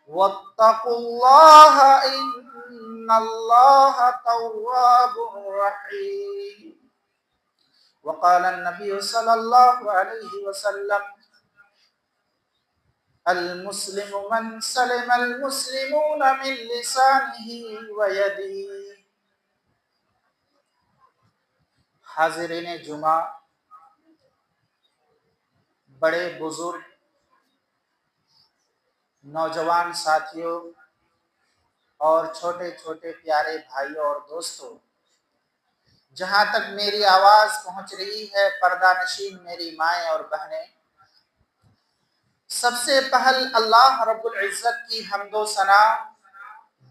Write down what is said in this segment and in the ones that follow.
واتقوا الله إن الله تواب رحيم. وقال النبي صلى الله عليه وسلم المسلم من سلم المسلمون من لسانه ويده. حاضرین جمعہ، بڑے بزرگ، نوجوان ساتھیوں اور چھوٹے چھوٹے پیارے بھائیوں اور دوستوں، جہاں تک میری آواز پہنچ رہی ہے پردہ نشین میری مائیں اور بہنیں، سب سے پہل اللہ رب العزت کی حمد و ثنا،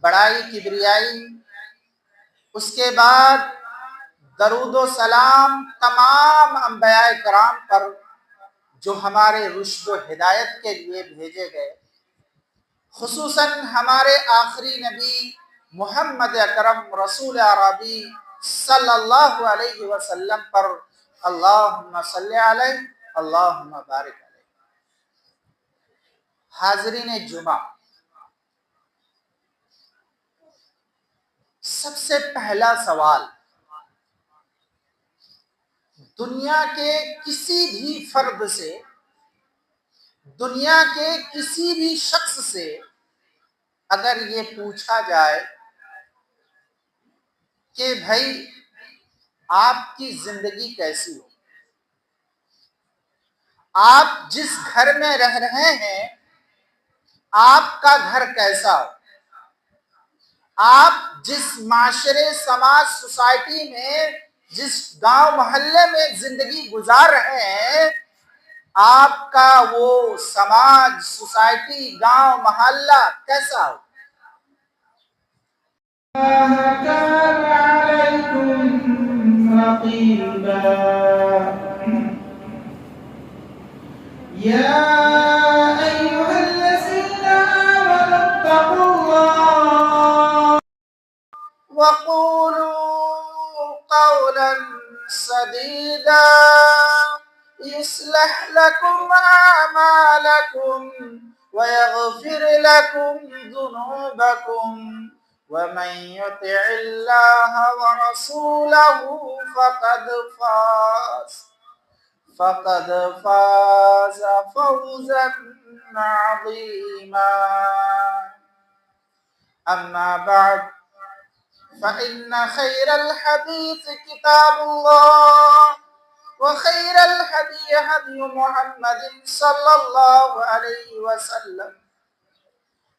بڑائی کبریائی، اس کے بعد درود و سلام تمام انبیاء کرام پر جو ہمارے رشد و ہدایت کے لیے بھیجے گئے، خصوصاً ہمارے آخری نبی محمد اکرم رسول عربی صلی اللہ علیہ وسلم پر اللہم صلی علیہ اللہم بارک علیہ۔ حاضرین جمعہ، سب سے پہلا سوال دنیا کے کسی بھی فرد سے، دنیا کے کسی بھی شخص سے اگر یہ پوچھا جائے کہ بھائی آپ کی زندگی کیسی ہو، آپ جس گھر میں رہ رہے ہیں آپ کا گھر کیسا ہو، آپ جس معاشرے سماج سوسائٹی میں جس گاؤں محلے میں زندگی گزار رہے ہیں، آپ کا وہ سماج سوسائٹی گاؤں محلہ کیسا ہو۔ كان عليكم رقيبا يا أيها الذين آمنوا اتقوا الله وقولوا قولا سديدا يصلح لكم أعمالكم ويغفر لكم ذنوبكم ومن يطع الله ورسوله فقد فاز فوزا عظيما. أما بعد فإن خير الحديث كتاب الله وخير الهدي هدي محمد صلى الله عليه وسلم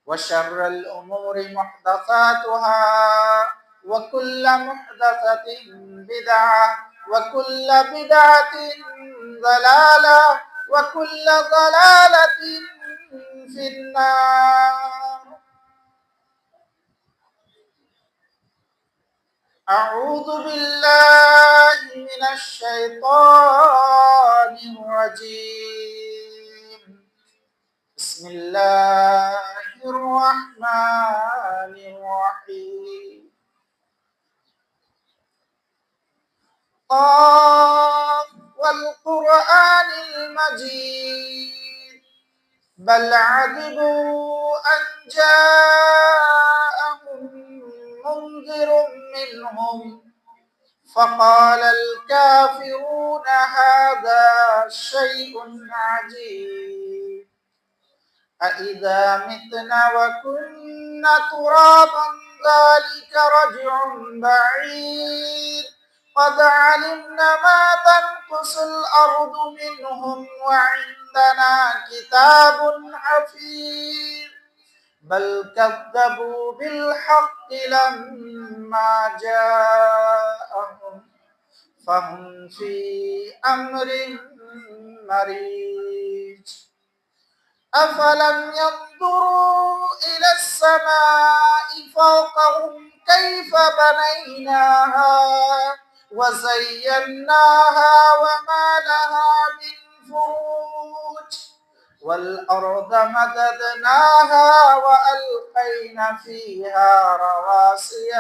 وشر الأمور محدثاتها وكل محدثة بدعة وكل بدعة ضلالة وكل ضلالة في النار. أعوذ بالله من الشيطان الرجيم. بسم الله الرحمن الرحيم. قاف والقرآن المجيد بل عجبوا أن جاءهم منذر منهم فقال الكافرون هذا شيء عجيب أإذا متنا وكنا ترابا ذلك رجع بعيد قد علمنا ما تنقص الأرض منهم وعندنا كتاب حفيظ بل كذبوا بالحق لما جاءهم فهم في أمر مريج أفلم ينظروا إلى السماء فوقهم كيف بنيناها وزيناها وما لها من فروج والأرض مددناها وألقينا فيها رواسي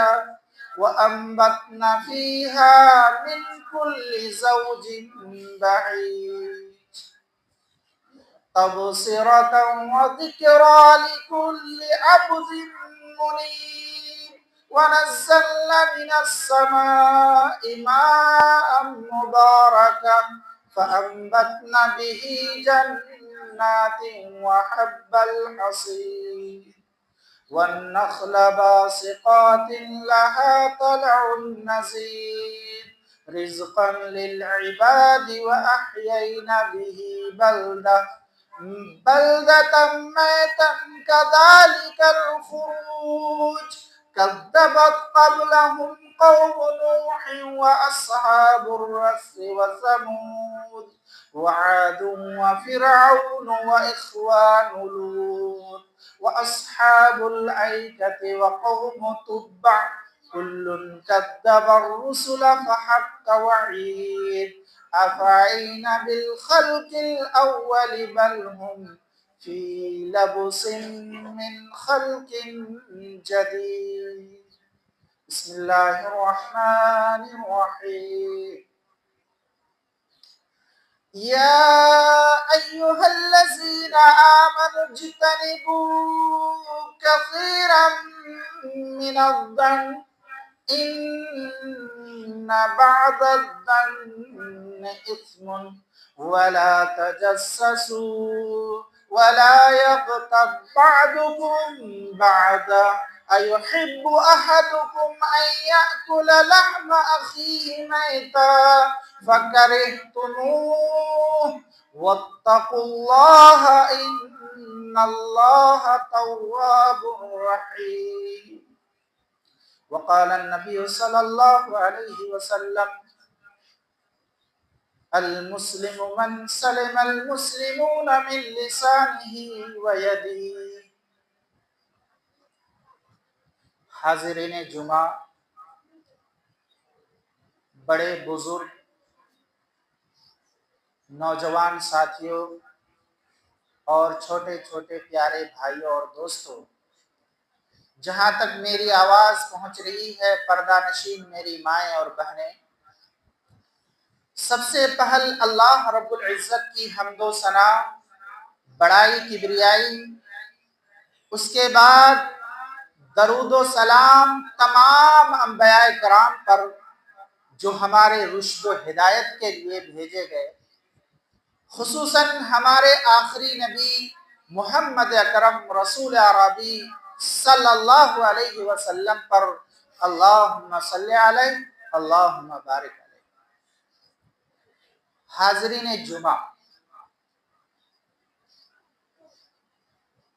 وأنبتنا فيها من كل زوج بعيد تبصرة وذكرى لكل عبد منيب ونزلنا من السماء ماء مباركا فأنبتنا به جنات وحب الحصيد والنخل باسقات لها طلع نضيد رزقا للعباد وأحيينا به بلدة ميتا كذلك الخروج كذبت قبلهم قوم نوح وأصحاب الرس وثمود وعاد وفرعون وإخوان لوط وأصحاب الأيكة وقوم تبع كل كذب الرسل فحق وعيد أفعينا بالخلق الأول بل هم في لبس من خلق جديد بسم الله الرحمن الرحيم يا أيها الذين آمنوا اجتنبوا كثيرا من الظن إن بعض الظن إثم ولا تجسسوا ولا يغتب بعضكم بعضا أيحب أحدكم أن يأكل لحم أخيه ميتا فكرهتموه واتقوا الله إن الله تواب رحيم وقال النبي صلى الله عليه وسلم المسلم من سلم المسلمون من لسانه ويده حاضرین جمعہ، بڑے بزرگ، نوجوان ساتھیوں اور چھوٹے چھوٹے پیارے بھائیوں اور دوستوں، جہاں تک میری آواز پہنچ رہی ہے پردہ نشین میری مائیں اور بہنیں، سب سے پہل اللہ رب العزت کی حمد و ثنا، بڑائی کبریائی، اس کے بعد درود و سلام تمام انبیاء کرام پر جو ہمارے رشد و ہدایت کے لیے بھیجے گئے، خصوصاً ہمارے آخری نبی محمد اکرم رسول عربی صلی اللہ علیہ وسلم پر اللہم صلی علیہ اللہم بارک علیہ۔ حاضرین جمعہ،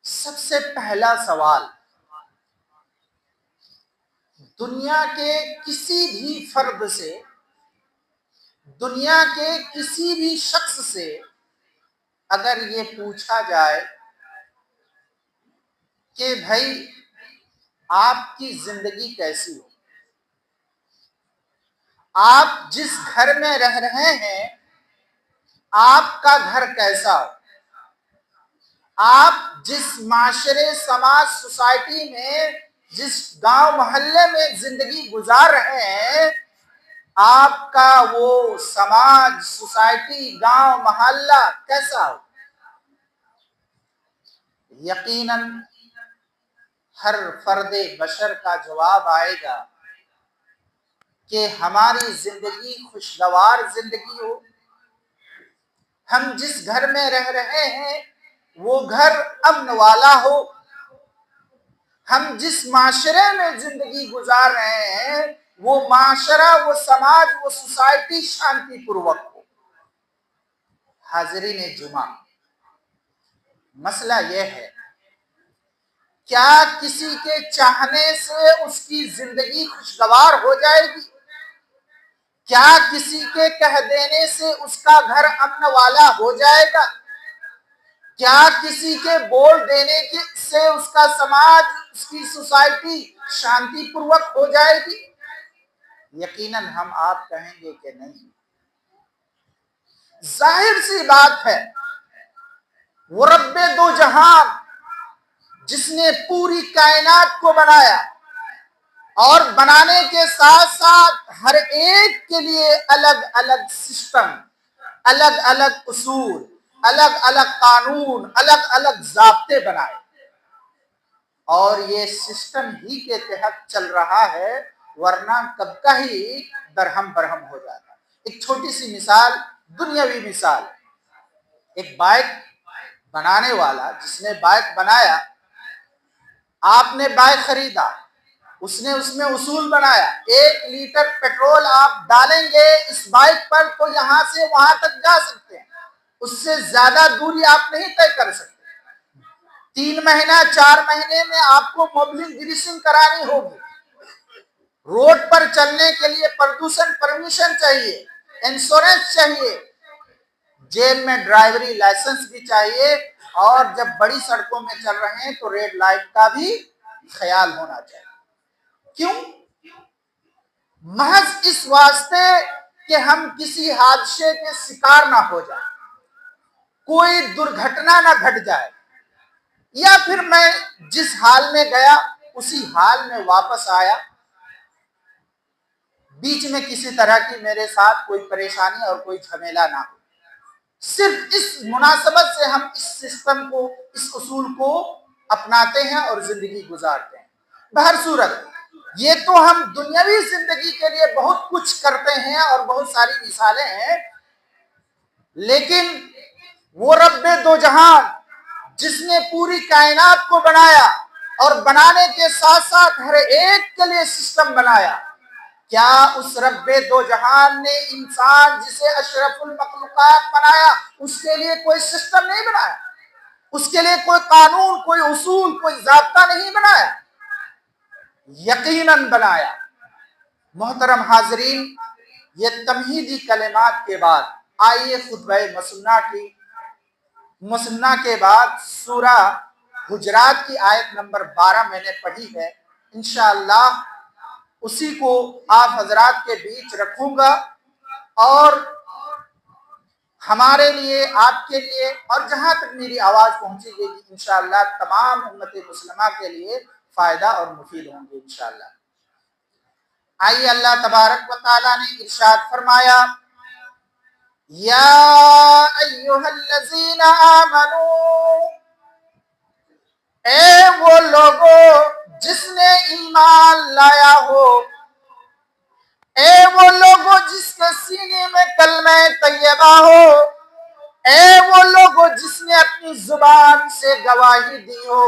سب سے پہلا سوال دنیا کے کسی بھی فرد سے، دنیا کے کسی بھی شخص سے اگر یہ پوچھا جائے کہ بھائی آپ کی زندگی کیسی ہو، آپ جس گھر میں رہ رہے ہیں آپ کا گھر کیسا ہو، آپ جس معاشرے سماج سوسائٹی میں جس گاؤں محلے میں زندگی گزار رہے ہیں آپ کا وہ سماج سوسائٹی گاؤں محلہ کیسا ہو؟ یقیناً ہر فرد بشر کا جواب آئے گا کہ ہماری زندگی خوشگوار زندگی ہو، ہم جس گھر میں رہ رہے ہیں وہ گھر امن والا ہو، ہم جس معاشرے میں زندگی گزار رہے ہیں وہ معاشرہ، وہ سماج، وہ سوسائٹی شانتی پوروک ہو۔ حاضرین جمعہ، مسئلہ یہ ہے کیا کسی کے چاہنے سے اس کی زندگی خوشگوار ہو جائے گی؟ کیا کسی کے کہہ دینے سے اس کا گھر امن والا ہو جائے گا؟ کیا کسی کے بول دینے سے اس کا سماج، اس کی سوسائٹی شانتی پوروک ہو جائے گی؟ یقیناً ہم آپ کہیں گے کہ نہیں۔ ظاہر سی بات ہے، وہ رب دو جہان جس نے پوری کائنات کو بنایا اور بنانے کے ساتھ ساتھ ہر ایک کے لیے الگ الگ سسٹم، الگ الگ اصول، الگ الگ قانون، الگ الگ ضابطے بنائے، اور یہ سسٹم ہی کے تحت چل رہا ہے، ورنہ کب کا ہی درہم برہم ہو جاتا۔ ایک چھوٹی سی مثال، دنیاوی مثال، ایک بائک بنانے والا جس نے بائک بنایا، آپ نے بائک خریدا، اس نے اس میں اصول بنایا، 1 لیٹر پیٹرول آپ ڈالیں گے اس بائک پر تو یہاں سے وہاں تک جا سکتے ہیں، اس سے زیادہ دوری آپ نہیں طے کر سکتے۔ 3 مہینہ 4 مہینے میں آپ کو موبلنگ گریسنگ کرانی ہوگی، روڈ پر چلنے کے لیے پردوشن پرمیشن چاہیے، انشورنس چاہیے، جیب میں ڈرائیوری لائسنس بھی چاہیے، اور جب بڑی سڑکوں میں چل رہے ہیں تو ریڈ لائٹ کا بھی خیال ہونا چاہیے۔ کیوں؟ محض اس واسطے کہ ہم کسی حادثے کے شکار نہ ہو جائیں، کوئی درگھٹنا نہ گھٹ جائے، یا پھر میں جس حال میں گیا اسی حال میں واپس آیا، بیچ میں کسی طرح کی میرے ساتھ کوئی پریشانی اور کوئی جھمیلا نہ ہو۔ صرف اس مناسبت سے ہم اس سسٹم کو، اس اصول کو اپناتے ہیں اور زندگی گزارتے ہیں۔ بہر صورت یہ تو ہم دنیاوی زندگی کے لیے بہت کچھ کرتے ہیں اور بہت ساری مثالیں ہیں، لیکن وہ رب دو جہان جس نے پوری کائنات کو بنایا اور بنانے کے ساتھ ساتھ ہر ایک کے لیے سسٹم بنایا، کیا اس رب دو جہان نے انسان جسے اشرف المخلوقات بنایا اس کے لیے کوئی سسٹم نہیں بنایا؟ اس کے لیے کوئی قانون، کوئی اصول، کوئی ضابطہ نہیں بنایا؟ یقیناً بنایا۔ محترم حاضرین، یہ تمہیدی کلمات کے بعد آئیے خطبہ مسنہ کے بعد سورہ حجرات کی آیت نمبر 12 میں نے پڑھی ہے، انشاءاللہ اسی کو آپ حضرات کے بیچ رکھوں گا، اور ہمارے لیے، آپ کے لیے، اور جہاں تک میری آواز پہنچے گی انشاءاللہ تمام امت مسلمہ کے لیے فائدہ اور مفید ہوں گے انشاءاللہ۔ آئیے اللہ تبارک و تعالیٰ نے ارشاد فرمایا، یا ایھا الذین آمنو، اے وہ لوگو جس نے ایمان لایا ہو، اے وہ لوگو جس کے سینے میں کلمہ طیبہ ہو، اے وہ لوگو جس نے اپنی زبان سے گواہی دی ہو،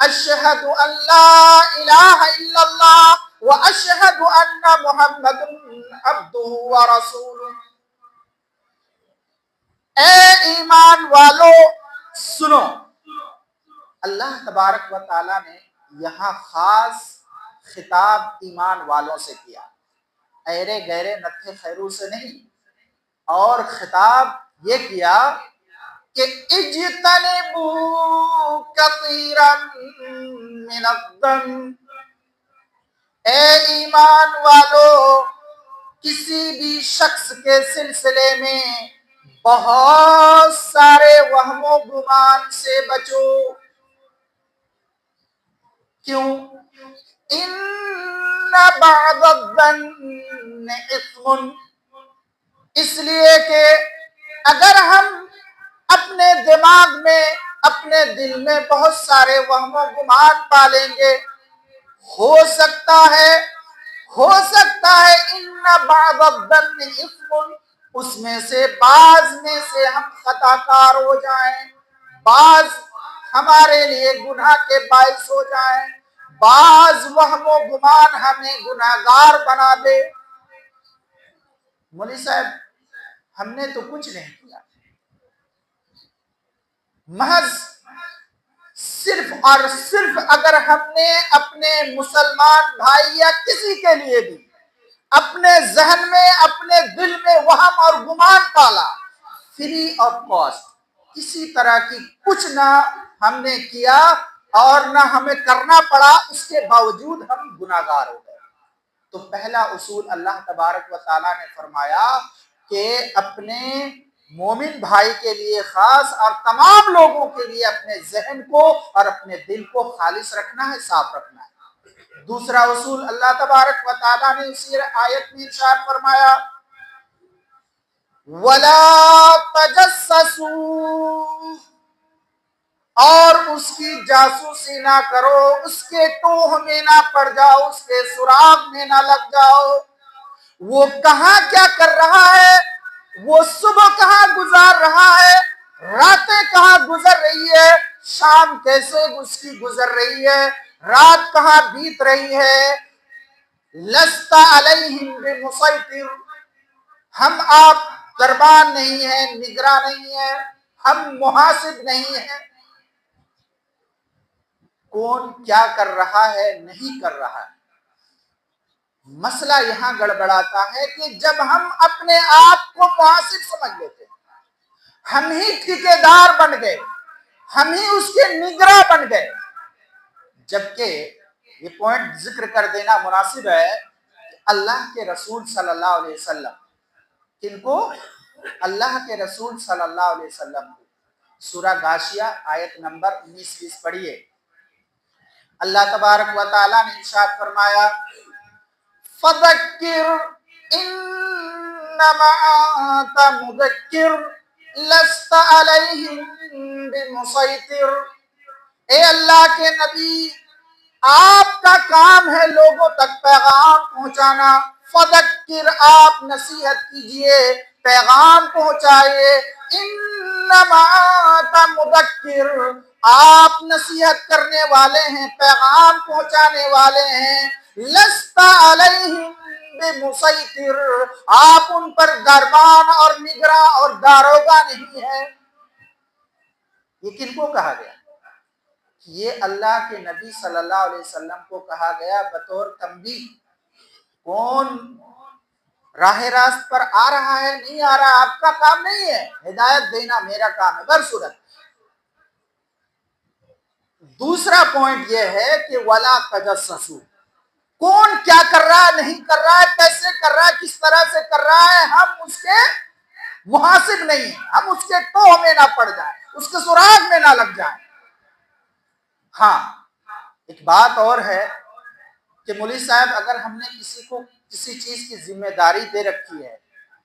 اشہد ان لا الہ الا اللہ و اشہد ان محمد عبدہ و رسولہ۔ اے ایمان والو سنو، اللہ تبارک و تعالیٰ نے یہاں خاص خطاب ایمان والوں سے کیا، ایرے گہرے نتھے خیرو سے نہیں، اور خطاب یہ کیا کہ اجتنبوا کثیرا من الظن، اے ایمان والو کسی بھی شخص کے سلسلے میں بہت سارے وہم و گمان سے بچو۔ کیوں؟ ان بعض الظن اثم، اس لیے کہ اگر ہم اپنے دماغ میں، اپنے دل میں بہت سارے وہم و گمان پالیں گے، ہو سکتا ہے ان بعض الظن اثم، اس میں سے بعض میں سے ہم خطا کار ہو جائیں، بعض ہمارے لیے گناہ کے باعث ہو جائیں، بعض وہم و گمان ہمیں گناہگار بنا دے۔ مولوی صاحب ہم نے تو کچھ نہیں کیا، محض صرف اور صرف اگر ہم نے اپنے مسلمان بھائی یا کسی کے لیے بھی اپنے ذہن میں، اپنے دل میں وہم اور گمان پالا، فری آف کاسٹ، کسی طرح کی کچھ نہ ہم نے کیا اور نہ ہمیں کرنا پڑا، اس کے باوجود ہم گناہگار ہو گئے، تو پہلا اصول اللہ تبارک و تعالیٰ نے فرمایا کہ اپنے مومن بھائی کے لیے خاص اور تمام لوگوں کے لیے اپنے ذہن کو اور اپنے دل کو خالص رکھنا ہے، صاف رکھنا ہے۔ دوسرا اصول اللہ تبارک و تعالیٰ نے اسی آیت میں ارشاد فرمایا، ولا تجسسوا، اور اس کی جاسوسی نہ کرو، اس کے ٹوہ میں نہ پڑ جاؤ، اس کے سراغ میں نہ لگ جاؤ۔ وہ کہاں کیا کر رہا ہے، وہ صبح کہاں گزار رہا ہے، راتیں کہاں گزر رہی ہے، شام کیسے اس کی گزر رہی ہے، رات کہاں بیت رہی ہے۔ لست علیہم بمسیطر، ہم آپ دربان نہیں ہیں، نگراں نہیں ہیں، ہم محاسب نہیں ہیں۔ کون کیا کر رہا ہے، نہیں کر رہا ہے۔ مسئلہ یہاں گڑبڑاتا ہے کہ جب ہم اپنے آپ کو محاسب سمجھ لیتے ہیں، ہم ہی ٹھیکیدار بن گئے، ہم ہی اس کے نگراں بن گئے، جبکہ یہ پوائنٹ ذکر کر دینا مناسب ہے کہ اللہ کے رسول صلی اللہ علیہ وسلم، کن کو؟ اللہ کے رسول صلی اللہ علیہ وسلم کو۔ سورہ غاشیہ آیت نمبر 19-20 پڑھیے۔ اللہ تبارک و تعالیٰ نے ارشاد فرمایا فذکر انما انت مذکر لست علیہم بمسیطر، اے اللہ کے نبی، آپ کا کام ہے لوگوں تک پیغام پہنچانا۔ فذکر، آپ نصیحت کیجئے، پیغام پہنچائیے۔ انما انت مذکر، آپ نصیحت کرنے والے ہیں، پیغام پہنچانے والے ہیں۔ لست علیہم بمسیطر، آپ ان پر دربان اور نگراں اور داروغہ نہیں ہیں۔ یہ کن کو کہا گیا؟ یہ اللہ کے نبی صلی اللہ علیہ وسلم کو کہا گیا بطور تنبیہ۔ کون راہ راست پر آ رہا ہے، نہیں آ رہا، آپ کا کام نہیں ہے، ہدایت دینا میرا کام ہے۔ برصورت دوسرا پوائنٹ یہ ہے کہ ولا تجسسوا، کون کیا کر رہا ہے، نہیں کر رہا ہے، کیسے کر رہا ہے، کس طرح سے کر رہا ہے، ہم اس کے محاسب نہیں ہیں، ہم اس کے ٹوہ میں نہ پڑ جائیں، اس کے سراغ میں نہ لگ جائیں۔ ہاں، ایک بات اور ہے کہ مولوی صاحب، اگر ہم نے کسی کو کسی چیز کی ذمہ داری دے رکھی ہے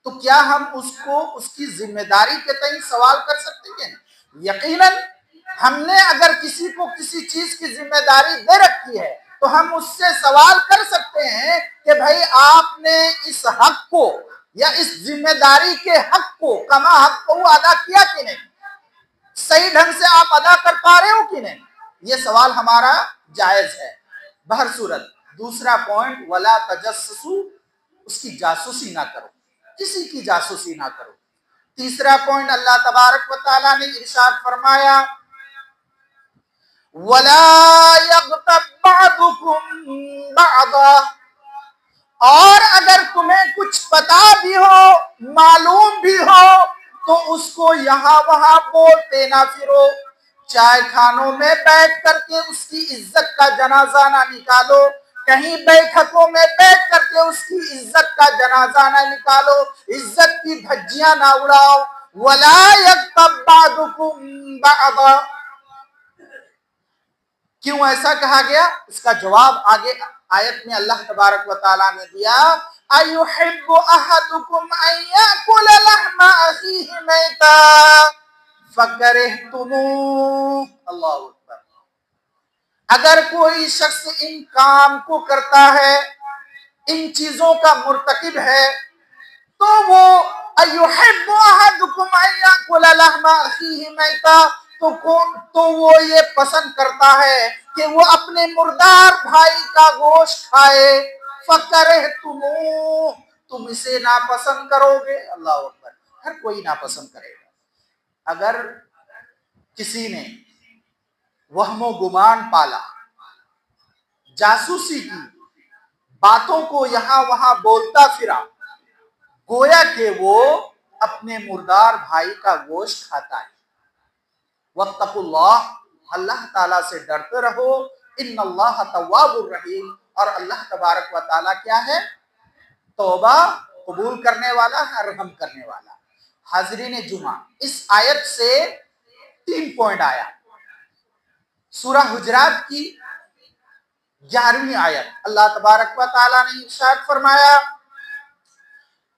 تو کیا ہم اس کو اس کی ذمہ داری کے تئیں سوال کر سکتے ہیں؟ یقیناً ہم نے اگر کسی کو کسی چیز کی ذمہ داری دے رکھی ہے تو ہم اس سے سوال کر سکتے ہیں کہ بھائی آپ نے اس حق کو یا اس ذمہ داری کے حق کو، کما حق کو ادا کیا کہ نہیں، صحیح ڈھنگ سے آپ ادا کر پا رہے ہو کہ نہیں، یہ سوال ہمارا جائز ہے۔ بہر صورت دوسرا پوائنٹ ولا تجسسوا، اس کی جاسوسی نہ کرو، کسی کی جاسوسی نہ کرو۔ تیسرا پوائنٹ اللہ تبارک و تعالیٰ نے ارشاد فرمایا وَلَا يَغْتَبْ بَعْضُكُمْ بَعْضًا، اور اگر تمہیں کچھ پتا بھی ہو، معلوم بھی ہو، تو اس کو یہاں وہاں بولتے نہ پھرو۔ چائے خانوں میں بیٹھ کر کے اس کی عزت کا جنازہ نہ نکالو، کہیں بیٹھکوں میں بیٹھ کر کے اس کی عزت کا جنازہ نہ نکالو، عزت کی دھجیاں نہ اڑاؤ۔ وَلَا يَغْتَبْ بَعْضُكُمْ بَعْضًا، کیوں ایسا کہا گیا؟ اس کا جواب آگے آیت میں اللہ تبارک و تعالیٰ نے دیا أَيُحِبُّ أَحَدُكُمْ أَن يَأْكُلَ لَحْمَ أَخِيهِ مَيْتًا فَكَرِهْتُمُوهُ۔ اللہ اکبر۔ اگر کوئی شخص ان کام کو کرتا ہے، ان چیزوں کا مرتکب ہے، تو وہ أَيُحِبُّ أَحَدُكُمْ أَن يَأْكُلَ لَحْمَ أَخِيهِ مَيْتًا، تو وہ یہ پسند کرتا ہے کہ وہ اپنے مردار بھائی کا گوشت کھائے۔ فَكَرِهْتُمُوهُ، تم اسے ناپسند کرو گے۔ اللہ اکبر۔ ہر کوئی ناپسند کرے گا۔ اگر کسی نے وہم و گمان پالا، جاسوسی کی، باتوں کو یہاں وہاں بولتا پھرا، گویا کہ وہ اپنے مردار بھائی کا گوشت کھاتا ہے۔ واتقوا اللہ، اللہ تعالیٰ سے ڈرتے رہو، ان اللہ تواب الرحیم، اور اللہ تبارک و تعالیٰ کیا ہے؟ توبہ قبول کرنے والا ہے، رحم کرنے والا۔ حاضرین جمعہ، اس آیت سے 3 پوائنٹ آیا۔ سورہ حجرات کی 11ویں آیت، اللہ تبارک و تعالیٰ نے ارشاد فرمایا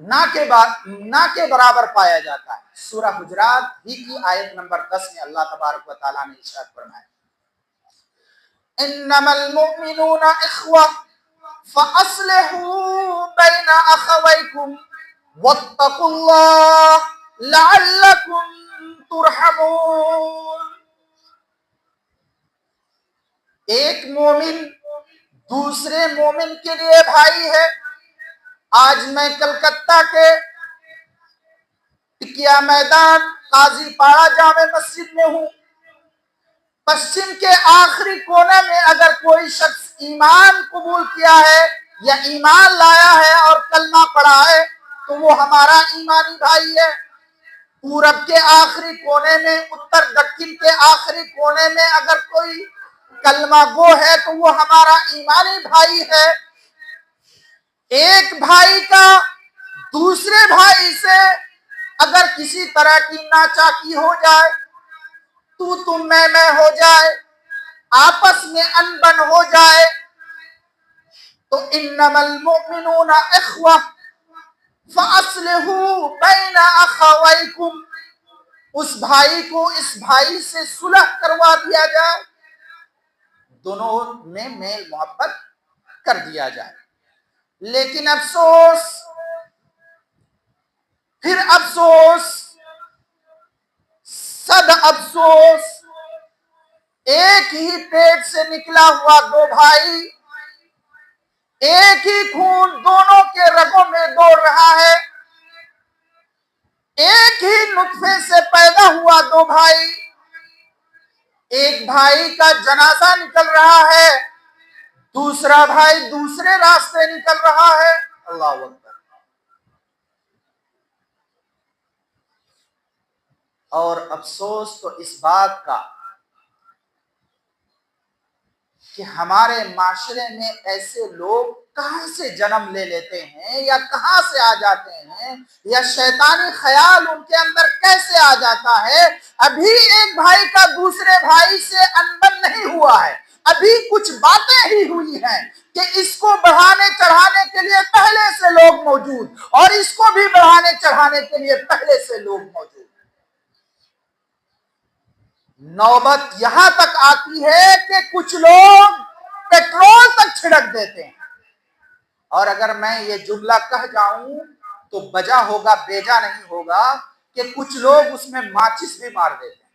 نہ کے برابر پایا جاتا ہے۔ سورہ حجرات ہی کی آیت نمبر 10 میں اللہ تبارک و تعالیٰ نے ارشاد فرمایا انما المؤمنون اخوہ فاصلحوا بین اخویکم واتقوا اللہ لعلکم ترحمون۔ ایک مومن دوسرے مومن کے لیے بھائی ہے۔ آج میں کلکتہ کے ٹکیا میدان قاضی پاڑا جامع مسجد میں ہوں۔ پشچم کے آخری کونے میں اگر کوئی شخص ایمان قبول کیا ہے یا ایمان لایا ہے اور کلمہ پڑھا ہے تو وہ ہمارا ایمانی بھائی ہے۔ پورب کے آخری کونے میں، اتر دکن کے آخری کونے میں اگر کوئی کلمہ گو ہے تو وہ ہمارا ایمانی بھائی ہے۔ ایک بھائی کا دوسرے بھائی سے اگر کسی طرح کی ناچاکی ہو جائے، تو میں ہو جائے، آپس میں انبن ہو جائے تو انما المؤمنون اخوہ فاصلحوا بین اخویکم، اس بھائی کو اس بھائی سے صلح کروا دیا جائے، دونوں میں میل محبت کر دیا جائے۔ لیکن افسوس، پھر افسوس، صد افسوس، ایک ہی پیٹ سے نکلا ہوا دو بھائی، ایک ہی خون دونوں کے رگوں میں دوڑ رہا ہے، ایک ہی نطفے سے پیدا ہوا دو بھائی، ایک بھائی کا جنازہ نکل رہا ہے، دوسرا بھائی دوسرے راستے نکل رہا ہے۔ اللہ اکبر۔ اور افسوس تو اس بات کا کہ ہمارے معاشرے میں ایسے لوگ کہاں سے جنم لے لیتے ہیں یا کہاں سے آ جاتے ہیں یا شیطانی خیال ان کے اندر کیسے آ جاتا ہے۔ ابھی ایک بھائی کا دوسرے بھائی سے انبن نہیں ہوا ہے، ابھی کچھ باتیں ہی ہوئی ہیں کہ اس کو بڑھانے چڑھانے کے لیے پہلے سے لوگ موجود اور اس کو بھی بڑھانے چڑھانے کے لیے پہلے سے لوگ موجود۔ نوبت یہاں تک آتی ہے کہ کچھ لوگ پیٹرول تک چھڑک دیتے ہیں، اور اگر میں یہ جملہ کہہ جاؤں تو بجا ہوگا، بیجا نہیں ہوگا کہ کچھ لوگ اس میں ماچس بھی مار دیتے ہیں۔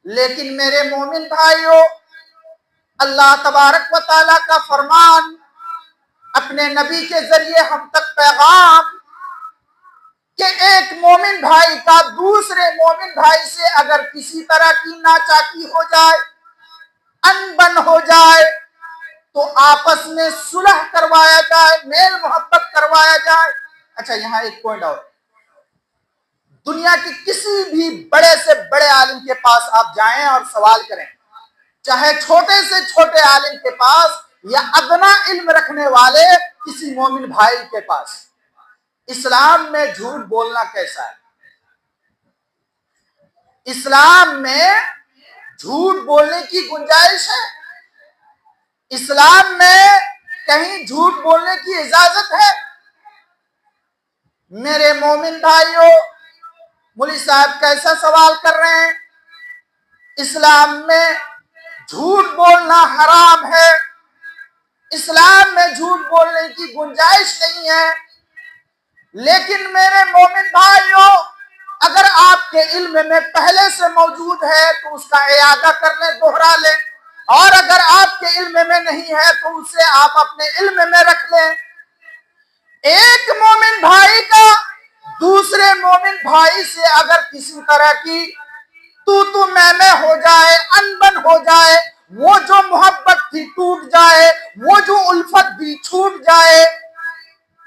لیکن میرے مومن بھائیوں، اللہ تبارک و تعالیٰ کا فرمان، اپنے نبی کے ذریعے ہم تک پیغام کہ ایک مومن بھائی کا دوسرے مومن بھائی سے اگر کسی طرح کی ناچاکی ہو جائے، انبن ہو جائے تو آپس میں صلح کروایا جائے، میل محبت کروایا جائے۔ اچھا، یہاں ایک پوائنٹ اور، دنیا کی کسی بھی بڑے سے بڑے عالم کے پاس آپ جائیں اور سوال کریں، چاہے چھوٹے سے چھوٹے عالم کے پاس یا ادنا علم رکھنے والے کسی مومن بھائی کے پاس، اسلام میں جھوٹ بولنا کیسا ہے؟ اسلام میں جھوٹ بولنے کی گنجائش ہے؟ اسلام میں کہیں جھوٹ بولنے کی اجازت ہے؟ میرے مومن بھائیوں، مولوی صاحب کیسا سوال کر رہے ہیں؟ اسلام میں جھوٹ بولنا حرام ہے، اسلام میں جھوٹ بولنے کی گنجائش نہیں ہے۔ لیکن میرے مومن بھائیوں، اگر آپ کے علم میں پہلے سے موجود ہے تو اس کا اعادہ کر لیں، دوہرا لیں، اور اگر آپ کے علم میں نہیں ہے تو اسے آپ اپنے علم میں رکھ لیں۔ ایک مومن بھائی کا دوسرے مومن بھائی سے اگر کسی طرح کی تو میں ہو جائے، انبن ہو جائے، وہ جو محبت تھی ٹوٹ جائے، وہ جو الفت بھی چھوٹ جائے،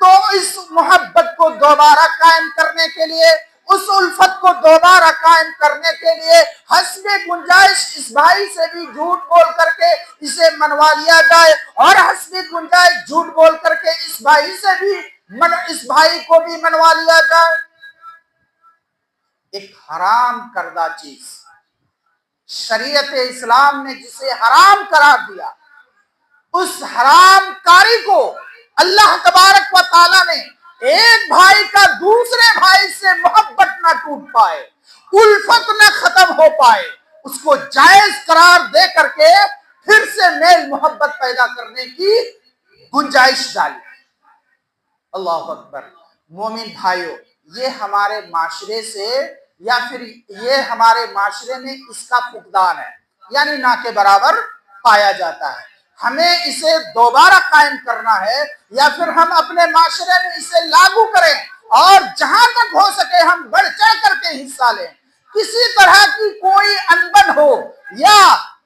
تو اس محبت کو دوبارہ قائم کرنے کے لیے، اس الفت کو دوبارہ قائم کرنے کے لیے حسب گنجائش اس بھائی سے بھی جھوٹ بول کر کے اسے منوا لیا جائے، اور حسب گنجائش جھوٹ بول کر کے اس بھائی سے بھی اس بھائی کو بھی منوا لیا جائے۔ ایک حرام کردہ چیز، شریعت اسلام نے جسے حرام قرار دیا، اس حرام کاری کو اللہ تبارک و تعالیٰ نے ایک بھائی کا دوسرے بھائی سے محبت نہ ٹوٹ پائے، الفت نہ ختم ہو پائے، اس کو جائز قرار دے کر کے پھر سے میل محبت پیدا کرنے کی گنجائش ڈالی۔ اللہ اکبر۔ مومن بھائیوں، یہ ہمارے معاشرے سے یا پھر یہ ہمارے معاشرے میں اس کا فقدان ہے، یعنی نہ کے برابر پایا جاتا ہے۔ ہمیں اسے دوبارہ قائم کرنا ہے یا پھر ہم اپنے معاشرے میں اسے لاگو کریں اور جہاں تک ہو سکے ہم بڑھ چڑھ کر کے حصہ لیں۔ کسی طرح کی کوئی انبن ہو یا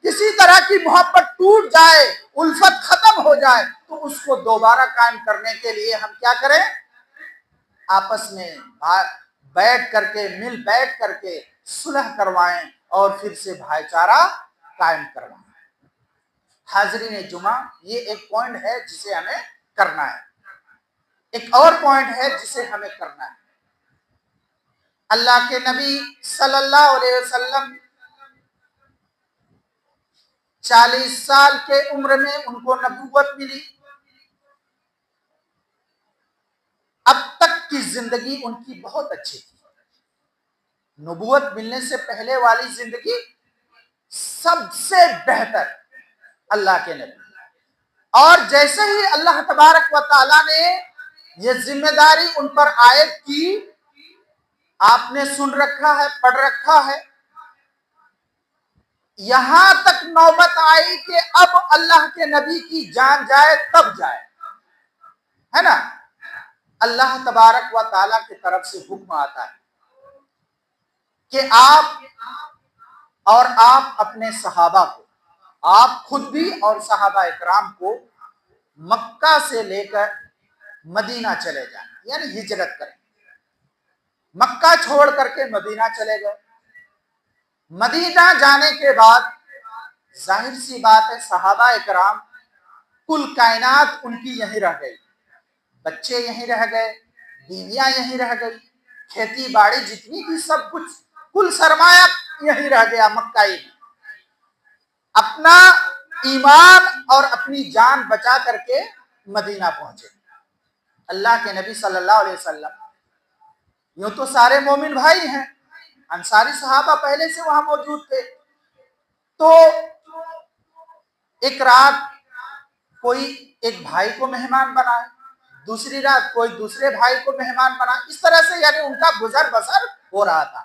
کسی طرح کی محبت ٹوٹ جائے، الفت ختم ہو جائے، تو اس کو دوبارہ قائم کرنے کے لیے ہم کیا کریں؟ آپس میں بیٹھ کر کے مل بیٹھ کر کے صلح کروائیں اور پھر سے بھائی چارہ قائم کروائیں۔ حاضرین جمعہ، یہ ایک پوائنٹ ہے جسے ہمیں کرنا ہے۔ ایک اور پوائنٹ ہے جسے ہمیں کرنا ہے۔ اللہ کے نبی صلی اللہ علیہ وسلم 40 سال کے عمر میں ان کو نبوت ملی۔ اب تک کی زندگی ان کی بہت اچھی تھی۔ نبوت ملنے سے پہلے والی زندگی سب سے بہتر اللہ کے نبی۔ اور جیسے ہی اللہ تبارک و تعالیٰ نے یہ ذمہ داری ان پر عائد کی، آپ نے سن رکھا ہے، پڑھ رکھا ہے، یہاں تک نوبت آئی کہ اب اللہ کے نبی کی جان جائے تب جائے، ہے نا؟ اللہ تبارک و تعالیٰ کی طرف سے حکم آتا ہے کہ آپ اپنے صحابہ کو، آپ خود بھی اور صحابہ اکرام کو مکہ سے لے کر مدینہ چلے جائیں، یعنی ہجرت کریں۔ مکہ چھوڑ کر کے مدینہ چلے گئے۔ مدینہ جانے کے بعد ظاہر سی بات ہے صحابہ اکرام، کل کائنات ان کی یہیں رہ گئی، بچے یہیں رہ گئے، بیویاں یہیں رہ گئی، کھیتی باڑی جتنی بھی سب کچھ، کل سرمایہ یہیں رہ گیا مکہ ہی میں۔ اپنا ایمان اور اپنی جان بچا کر کے مدینہ پہنچے۔ اللہ کے نبی صلی اللہ علیہ وسلم، یوں تو سارے مومن بھائی ہیں، انصاری صحابہ پہلے سے وہاں موجود تھے، تو ایک رات کوئی ایک بھائی کو مہمان بنائے، دوسری رات کوئی دوسرے بھائی کو مہمان بنائے، اس طرح سے یعنی ان کا گزر بسر ہو رہا تھا۔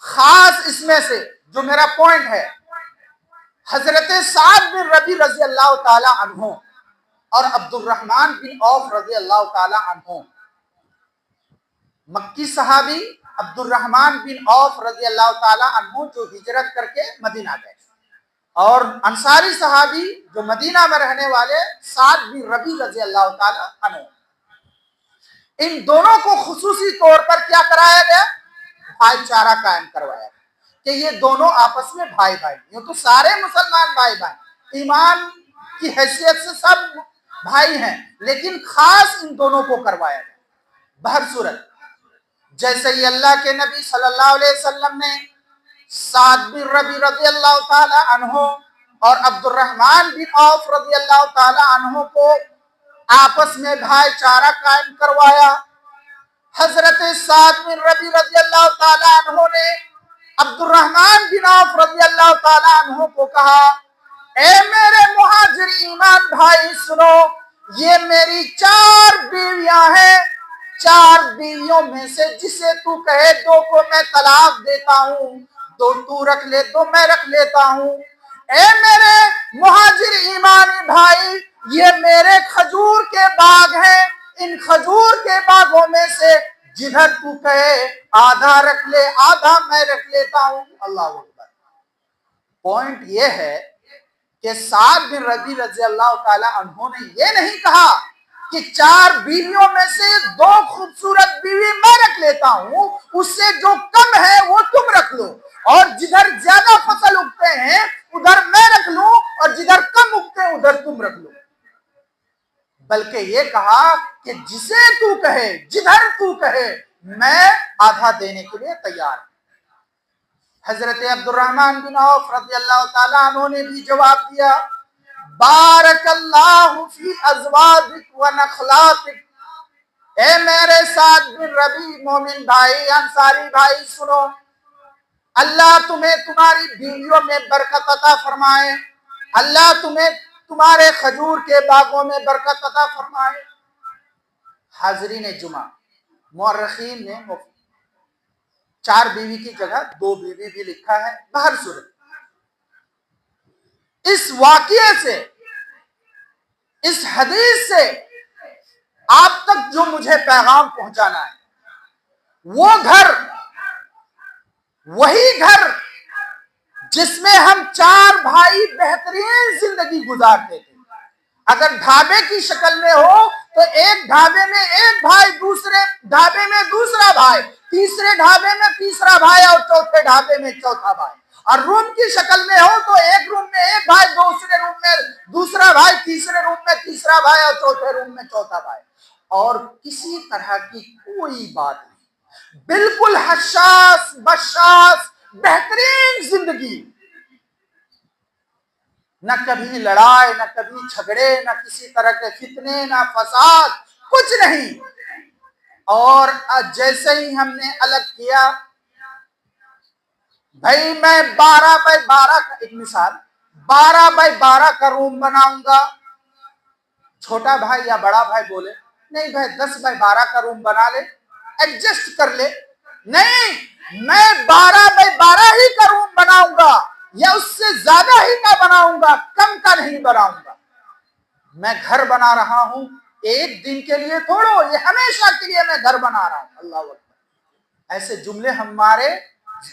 خاص اس میں سے جو میرا پوائنٹ ہے، حضرت سعد بن ربیع رضی اللہ تعالی عنہ اور عبد الرحمن بن عوف رضی اللہ تعالی عنہ، مکی صحابی عبد الرحمن بن عوف رضی اللہ تعالی عنہ جو ہجرت کر کے مدینہ گئے، اور انصاری صحابی جو مدینہ میں رہنے والے سعد بن ربیع رضی اللہ تعالی عنہ، ان دونوں کو خصوصی طور پر کیا کرایا گیا؟ بھائی چارہ قائم کروایا کہ یہ دونوں آپس میں بھائی بھائی، یہ تو سارے مسلمان بھائی بھائی، ایمان کی حیثیت سے سب بھائی ہیں، لیکن خاص ان دونوں کو کروایا گیا۔ بہر صورت، جیسے ہی اللہ کے نبی صلی اللہ علیہ وسلم نے سعد بن ربیع رضی اللہ تعالی عنہ اور عبد الرحمن بن عوف رضی اللہ تعالی عنہ کو آپس میں بھائی چارہ قائم کروایا، حضرت سعد بن ربیع رضی اللہ تعالی عنہ نے عبد الرحمن بن عوف رضی اللہ تعالی عنہ کو کہا، اے میرے مہاجر ایمان بھائی سنو، یہ میری 4 بیویاں ہیں، 4 بیویوں میں سے جسے تو کہے 2 کو میں طلاق دیتا ہوں، 2 تو رکھ لے، 2 میں رکھ لیتا ہوں۔ اے میرے مہاجر ایمانی بھائی، یہ میرے کھجور کے باغ ہیں، ان کھجور کے باغوں میں سے جدھر تو کہے آدھا رکھ لے، آدھا میں رکھ لیتا ہوں۔ اللہ اکبر۔ پوائنٹ یہ ہے کہ سعد بن ربیع رضی اللہ تعالی عنہ نے یہ نہیں کہا کہ 4 بیویوں میں سے 2 خوبصورت بیوی میں رکھ لیتا ہوں، اس سے جو کم ہے وہ تم رکھ لو، اور جدھر زیادہ فصل اگتے ہیں ادھر میں رکھ لوں، اور جدھر کم اگتے ہیں ادھر تم رکھ لو، بلکہ یہ کہا کہ جسے تو کہے، جدھر تو کہے، میں آدھا دینے کے لیے تیار ہوں۔ حضرت عبد الرحمن بن عوف رضی اللہ تعالیٰ عنہ نے بھی جواب دیا، بارک اللہ فی ازواجک و نخلاتک اے میرے ساتھ بن ربی مومن بھائی انصاری بھائی سنو، اللہ تمہیں تمہاری بیویوں میں برکت عطا فرمائے، اللہ تمہیں تمہارے کھجور کے باغوں میں برکت عطا فرمائے۔ حاضرین جمعہ، مورخین نے 4 بیوی کی جگہ 2 بیوی بھی لکھا ہے۔ بہر صورت اس واقعے سے، اس حدیث سے آپ تک جو مجھے پیغام پہنچانا ہے، وہ گھر، وہی گھر جس میں ہم 4 بھائی بہترین زندگی گزارتے تھے۔ اگر ڈھابے کی شکل میں ہو تو ایک ڈھابے میں ایک بھائی، دوسرے ڈھابے میں دوسرا بھائی، تیسرے ڈھابے میں تیسرا بھائی اور چوتھے ڈھابے میں چوتھا بھائی، اور روم کی شکل میں ہو تو ایک روم میں ایک بھائی، دوسرے روم میں دوسرا بھائی، تیسرے روم میں تیسرا بھائی اور چوتھے روم میں چوتھا بھائی، اور کسی طرح کی کوئی بات نہیں، بالکل حساس بشاس بہترین زندگی، نہ کبھی لڑائی، نہ کبھی جھگڑے، نہ کسی طرح کے فتنے، نہ فساد، کچھ نہیں۔ اور جیسے ہی ہم نے الگ کیا، بھائی میں 12x12 کا، ایک مثال، 12x12 کا روم بناؤں گا۔ چھوٹا بھائی یا بڑا بھائی بولے نہیں بھائی 10x12 کا روم بنا لے، ایڈجسٹ کر لے۔ نہیں، میں 12x12 ہی کا روم بناؤں گا، یا اس سے زیادہ ہی کا بناؤں گا، کم کا نہیں بناؤں گا۔ میں گھر بنا رہا ہوں ایک دن کے لیے تھوڑو، یہ ہمیشہ کے لیے میں گھر بنا رہا ہوں۔ اللہ اکبر۔ ایسے جملے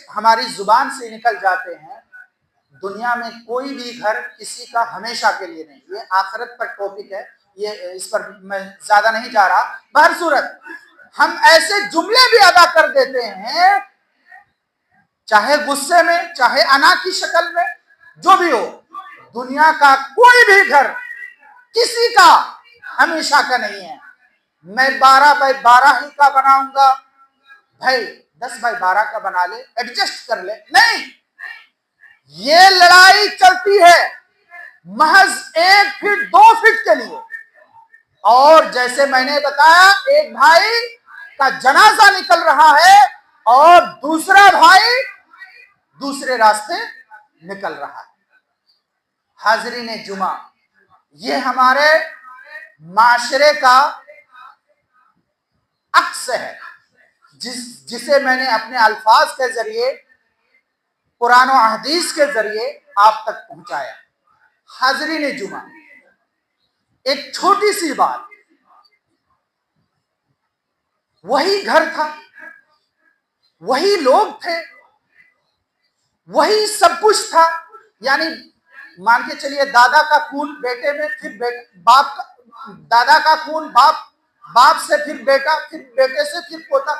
ہماری زبان سے نکل جاتے ہیں۔ دنیا میں کوئی بھی گھر کسی کا ہمیشہ کے لیے نہیں، یہ آخرت پر ٹاپک ہے، یہ اس پر میں زیادہ نہیں جا رہا۔ بہر صورت ہم ایسے جملے بھی ادا کر دیتے ہیں، چاہے غصے میں، چاہے انا کی شکل میں، جو بھی ہو، دنیا کا کوئی بھی گھر کسی کا ہمیشہ کا نہیں ہے۔ میں 12x12 ہی کا بناؤں گا، بھائی 10x12 کا بنا لے، ایڈجسٹ کر لے۔ نہیں، یہ لڑائی چلتی ہے محض 1 فٹ 2 فٹ کے لیے، اور جیسے میں نے بتایا ایک بھائی کا جنازہ نکل رہا ہے اور دوسرا بھائی دوسرے راستے نکل رہا ہے۔ حاضرین جمعہ، یہ ہمارے معاشرے کا عکس ہے، جسے میں نے اپنے الفاظ کے ذریعے، قرآن و حدیث کے ذریعے آپ تک پہنچایا۔ حاضرین جمعہ، ایک چھوٹی سی بات، وہی گھر تھا، وہی لوگ تھے، وہی سب کچھ تھا، یعنی مان کے چلیے دادا کا خون بیٹے میں، پھر باپ کا، دادا کا خون باپ سے، پھر بیٹا، پھر بیٹے سے، پھر پوتا،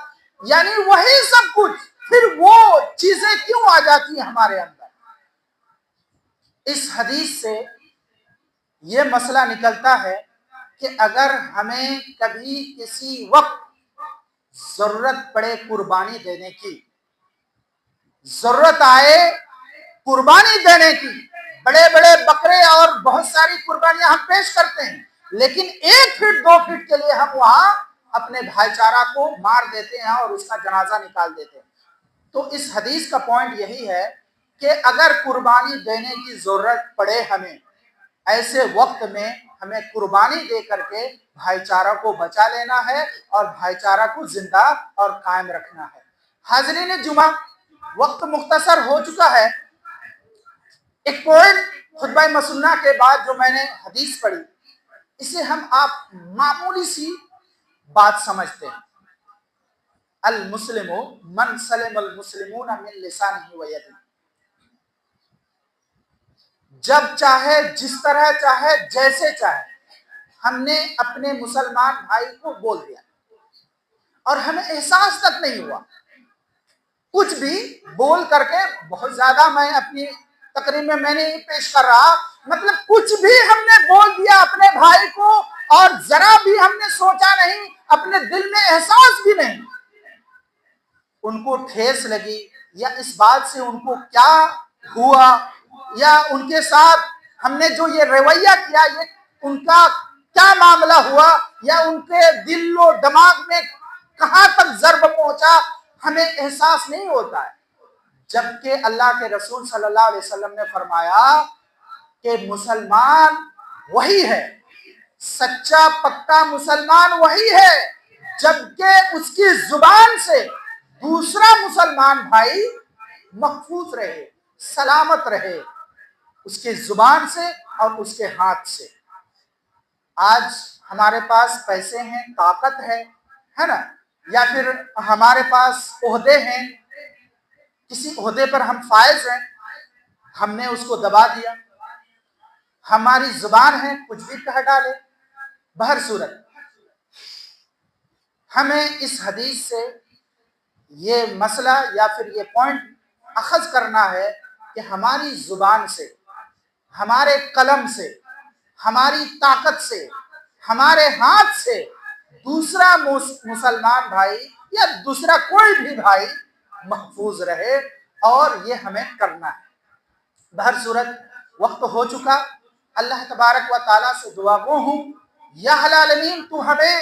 یعنی وہی سب کچھ، پھر وہ چیزیں کیوں آ جاتی ہیں ہمارے اندر؟ اس حدیث سے یہ مسئلہ نکلتا ہے کہ اگر ہمیں کبھی کسی وقت ضرورت پڑے قربانی دینے کی، ضرورت آئے قربانی دینے کی، بڑے بڑے بکرے اور بہت ساری قربانیاں ہم پیش کرتے ہیں، لیکن 1 فٹ 2 فٹ کے لیے ہم وہاں اپنے بھائی چارہ کو مار دیتے ہیں اور اس کا جنازہ نکال دیتے ہیں۔ تو اس حدیث کا پوائنٹ یہی ہے کہ اگر قربانی دینے کی ضرورت پڑے ہمیں، ایسے وقت میں ہمیں قربانی دے کر کے بھائی چارہ کو بچا لینا ہے اور بھائی چارہ کو زندہ اور قائم رکھنا ہے۔ حاضرین جمعہ، وقت مختصر ہو چکا ہے۔ ایک پوائنٹ خطبہ مسنہ کے بعد جو میں نے حدیث پڑھی، اسے ہم آپ معمولی سی بات سمجھتے ہیں۔ المسلم من سلم المسلمون من لسانہ و یدہ، جب چاہے، جس طرح چاہے، جیسے چاہے، ہم نے اپنے مسلمان بھائی کو بول دیا اور ہمیں احساس تک نہیں ہوا، کچھ بھی بول کر کے، بہت زیادہ میں اپنی تقریر میں نہیں پیش کر رہا، مطلب کچھ بھی ہم نے بول دیا اپنے بھائی کو اور ذرا بھی ہم نے سوچا نہیں، اپنے دل میں احساس بھی نہیں، ان کو ٹھیس لگی یا اس بات سے ان کو کیا ہوا، یا ان کے ساتھ ہم نے جو یہ رویہ کیا، یہ ان کا کیا معاملہ ہوا یا ان کے دل و دماغ میں کہاں تک ضرب پہنچا ہمیں احساس نہیں ہوتا ہے، جبکہ اللہ کے رسول صلی اللہ علیہ وسلم نے فرمایا کہ مسلمان وہی ہے، سچا پکا مسلمان وہی ہے جبکہ اس کی زبان سے دوسرا مسلمان بھائی محفوظ رہے، سلامت رہے، اس کی زبان سے اور اس کے ہاتھ سے۔ آج ہمارے پاس پیسے ہیں، طاقت ہے نا، یا پھر ہمارے پاس عہدے ہیں، کسی عہدے پر ہم فائز ہیں، ہم نے اس کو دبا دیا، ہماری زبان ہے کچھ بھی کہہ ڈالے۔ بہر صورت ہمیں اس حدیث سے یہ مسئلہ یا پھر یہ پوائنٹ اخذ کرنا ہے کہ ہماری زبان سے، ہمارے قلم سے، ہماری طاقت سے، ہمارے ہاتھ سے دوسرا مسلمان بھائی یا دوسرا کوئی بھی بھائی محفوظ رہے، اور یہ ہمیں کرنا ہے۔ بہر صورت وقت ہو چکا، اللہ تبارک و تعالیٰ سے دعا گو ہوں، یا العالمین تو ہمیں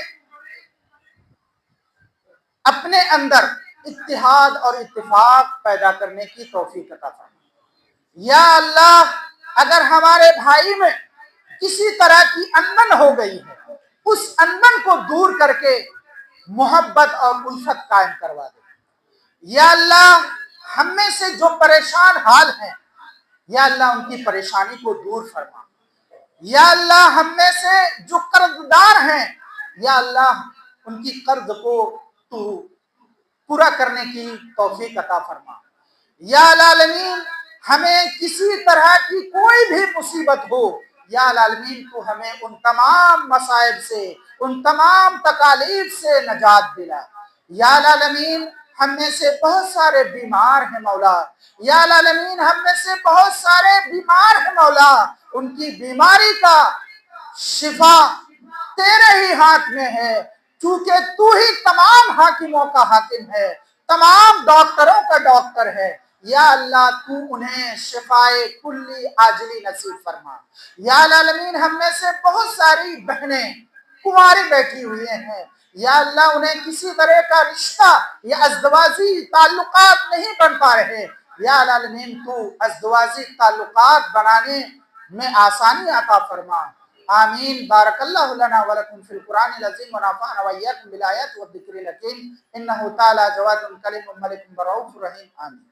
اپنے اندر اتحاد اور اتفاق پیدا کرنے کی توفیق عطا فرما۔ یا اللہ اگر ہمارے بھائی میں کسی طرح کی انبن ہو گئی ہے، اس انبن کو دور کر کے محبت اور الفت قائم کروا دے۔ یا اللہ ہم میں سے جو پریشان حال ہیں، یا اللہ ان کی پریشانی کو دور فرما۔ یا اللہ ہم میں سے جو قرض دار ہیں، یا اللہ ان کی قرض کو تو پورا کرنے کی توفیق عطا فرما۔ یا العالمین ہمیں کسی طرح کی کوئی بھی مصیبت ہو، یا العالمین تو ہمیں ان تمام مصائب سے، ان تمام تکالیف سے نجات دلا۔ یا العالمین ہم میں سے بہت سارے بیمار ہیں مولا، یا العالمین ہم میں سے بہت سارے بیمار ہیں مولا، ان کی بیماری کا شفا تیرے ہی ہاتھ میں ہے، چونکہ تو ہی تمام حاکموں کا حاکم ہے، تمام ڈاکٹروں کا ڈاکٹر ہے۔ یا اللہ تو انہیں شفائے کلی عاجلی نصیب فرما۔ یا العالمین ہم میں سے بہت ساری بہنیں کنواری بیٹھی ہوئی ہیں، یا اللہ انہیں کسی طرح کا رشتہ یا ازدواجی تعلقات نہیں بن پا رہے، یا العالمین تو ازدواجی تعلقات بنانے میں آسانی عطا فرما۔ آمین۔ بارک اللہ لنا ولکم فی القرآن العظیم ونفعنا وإیاکم بالآیات والذکر الحکیم، انہ تعالی جواد کریم ملک رؤوف رحیم۔ آمین۔